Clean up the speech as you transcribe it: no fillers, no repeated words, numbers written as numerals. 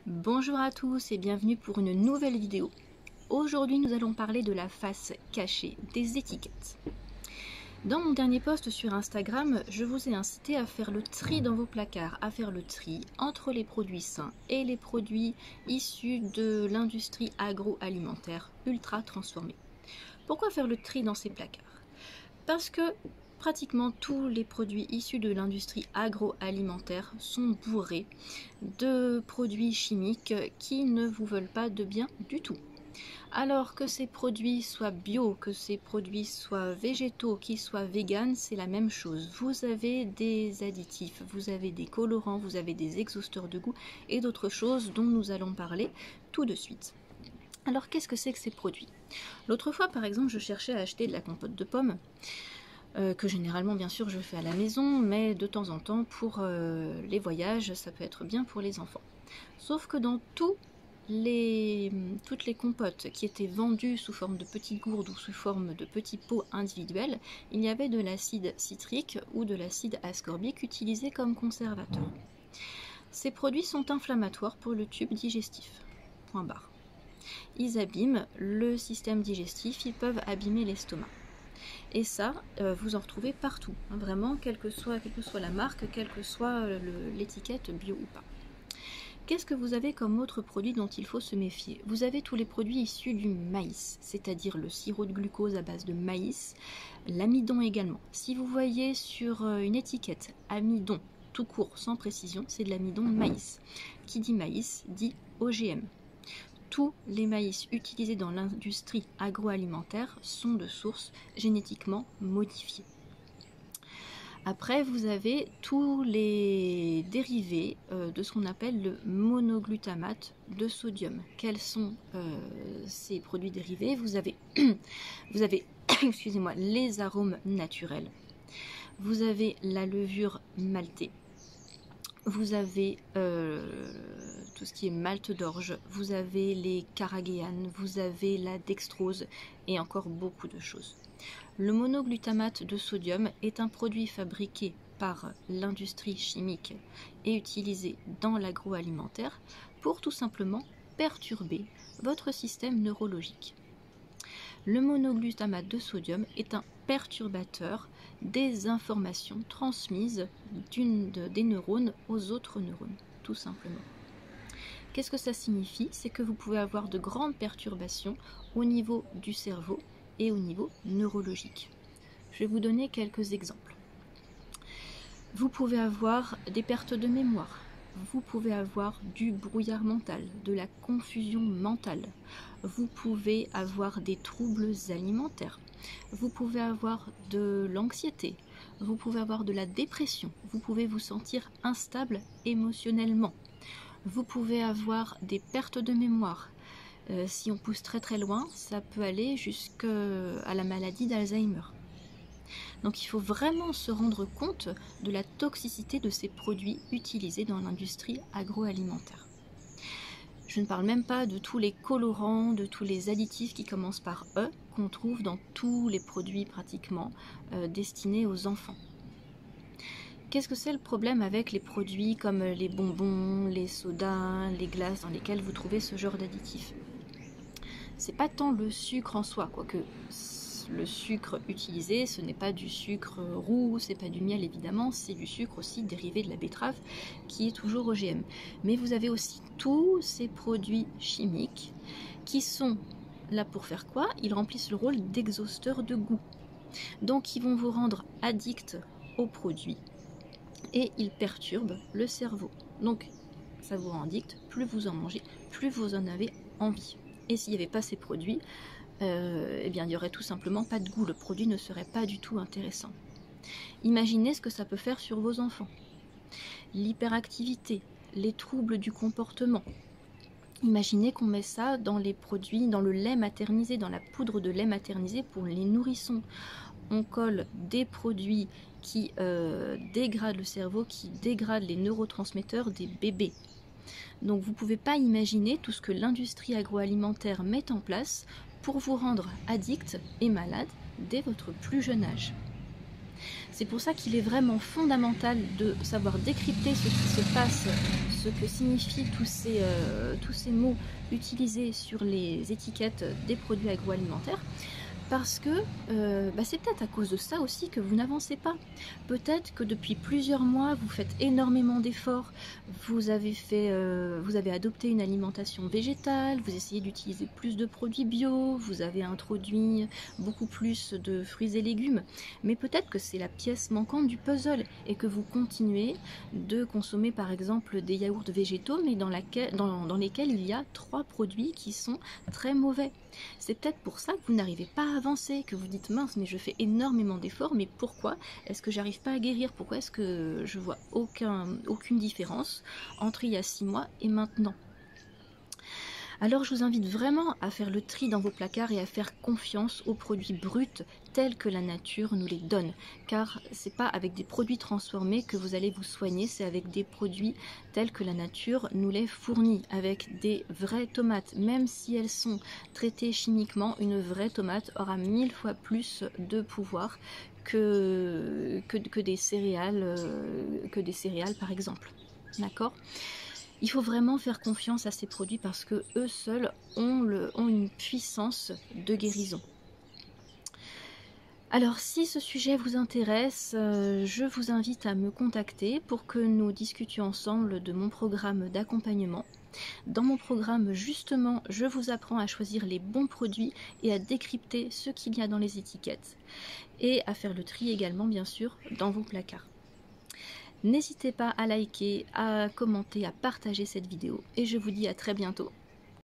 Bonjour à tous et bienvenue pour une nouvelle vidéo. Aujourd'hui nous allons parler de la face cachée des étiquettes. Dans mon dernier post sur Instagram, je vous ai incité à faire le tri dans vos placards, à faire le tri entre les produits sains et les produits issus de l'industrie agroalimentaire ultra transformée. Pourquoi faire le tri dans ces placards? Parce que pratiquement tous les produits issus de l'industrie agroalimentaire sont bourrés de produits chimiques qui ne vous veulent pas de bien du tout. Alors que ces produits soient bio, que ces produits soient végétaux, qu'ils soient véganes, c'est la même chose. Vous avez des additifs, vous avez des colorants, vous avez des exhausteurs de goût et d'autres choses dont nous allons parler tout de suite. Alors qu'est-ce que c'est que ces produits? L'autre fois par exemple je cherchais à acheter de la compote de pommes, que généralement bien sûr je fais à la maison, mais de temps en temps pour les voyages ça peut être bien pour les enfants. Sauf que dans toutes les compotes qui étaient vendues sous forme de petites gourdes ou sous forme de petits pots individuels, il y avait de l'acide citrique ou de l'acide ascorbique utilisé comme conservateur. Ces produits sont inflammatoires pour le tube digestif. Point barre. Ils abîment le système digestif, ils peuvent abîmer l'estomac. Et ça, vous en retrouvez partout, hein, vraiment, quelle que soit la marque, quelle que soit l'étiquette bio ou pas. Qu'est-ce que vous avez comme autre produit dont il faut se méfier? Vous avez tous les produits issus du maïs, c'est-à-dire le sirop de glucose à base de maïs, l'amidon également. Si vous voyez sur une étiquette amidon, tout court, sans précision, c'est de l'amidon maïs. Qui dit maïs dit OGM. Tous les maïs utilisés dans l'industrie agroalimentaire sont de source génétiquement modifiée. Après, vous avez tous les dérivés de ce qu'on appelle le monoglutamate de sodium. Quels sont ces produits dérivés? Vous avez excusez-moi, les arômes naturels. Vous avez la levure maltée. Vous avez tout ce qui est malt d'orge, vous avez les carragéanes, vous avez la dextrose et encore beaucoup de choses. Le monoglutamate de sodium est un produit fabriqué par l'industrie chimique et utilisé dans l'agroalimentaire pour tout simplement perturber votre système neurologique. Le monoglutamate de sodium est un perturbateur des informations transmises des neurones aux autres neurones, tout simplement. Qu'est-ce que ça signifie? C'est que vous pouvez avoir de grandes perturbations au niveau du cerveau et au niveau neurologique. Je vais vous donner quelques exemples. Vous pouvez avoir des pertes de mémoire, vous pouvez avoir du brouillard mental, de la confusion mentale, vous pouvez avoir des troubles alimentaires, vous pouvez avoir de l'anxiété, vous pouvez avoir de la dépression, vous pouvez vous sentir instable émotionnellement, vous pouvez avoir des pertes de mémoire. Si on pousse très très loin, ça peut aller jusqu'à la maladie d'Alzheimer. Donc il faut vraiment se rendre compte de la toxicité de ces produits utilisés dans l'industrie agroalimentaire. Je ne parle même pas de tous les colorants, de tous les additifs qui commencent par E, qu'on trouve dans tous les produits pratiquement destinés aux enfants. Qu'est-ce que c'est le problème avec les produits comme les bonbons, les sodas, les glaces dans lesquels vous trouvez ce genre d'additifs? C'est pas tant le sucre en soi, quoique le sucre utilisé, ce n'est pas du sucre roux, c'est pas du miel évidemment, c'est du sucre aussi dérivé de la betterave qui est toujours OGM. Mais vous avez aussi tous ces produits chimiques qui sont là pour faire quoi? Ils remplissent le rôle d'exhausteurs de goût. Donc ils vont vous rendre addict aux produits et ils perturbent le cerveau. Donc ça vous rend addict, plus vous en mangez, plus vous en avez envie. Et s'il n'y avait pas ces produits, eh bien, il n'y aurait tout simplement pas de goût, le produit ne serait pas du tout intéressant. Imaginez ce que ça peut faire sur vos enfants. L'hyperactivité, les troubles du comportement. Imaginez qu'on met ça dans les produits, dans le lait maternisé, dans la poudre de lait maternisé pour les nourrissons. On colle des produits qui dégradent le cerveau, qui dégradent les neurotransmetteurs des bébés. Donc vous ne pouvez pas imaginer tout ce que l'industrie agroalimentaire met en place pour vous rendre addict et malade dès votre plus jeune âge. C'est pour ça qu'il est vraiment fondamental de savoir décrypter ce qui se passe ce que signifient tous ces mots utilisés sur les étiquettes des produits agroalimentaires. Parce que c'est peut-être à cause de ça aussi que vous n'avancez pas. Peut-être que depuis plusieurs mois, vous faites énormément d'efforts, vous avez adopté une alimentation végétale, vous essayez d'utiliser plus de produits bio, vous avez introduit beaucoup plus de fruits et légumes, mais peut-être que c'est la pièce manquante du puzzle et que vous continuez de consommer par exemple des yaourts végétaux, mais dans lesquels il y a 3 produits qui sont très mauvais. C'est peut-être pour ça que vous n'arrivez pas à avancer, que vous dites mince mais je fais énormément d'efforts, mais pourquoi est-ce que j'arrive pas à guérir? Pourquoi est-ce que je vois aucune différence entre il y a 6 mois et maintenant? Alors je vous invite vraiment à faire le tri dans vos placards et à faire confiance aux produits bruts tels que la nature nous les donne. Car c'est pas avec des produits transformés que vous allez vous soigner, c'est avec des produits tels que la nature nous les fournit. Avec des vraies tomates, même si elles sont traitées chimiquement, une vraie tomate aura 1000 fois plus de pouvoir que des céréales par exemple. D'accord ? Il faut vraiment faire confiance à ces produits parce que eux seuls ont une puissance de guérison. Alors si ce sujet vous intéresse, je vous invite à me contacter pour que nous discutions ensemble de mon programme d'accompagnement. Dans mon programme, justement, je vous apprends à choisir les bons produits et à décrypter ce qu'il y a dans les étiquettes. Et à faire le tri également, bien sûr, dans vos placards. N'hésitez pas à liker, à commenter, à partager cette vidéo et je vous dis à très bientôt.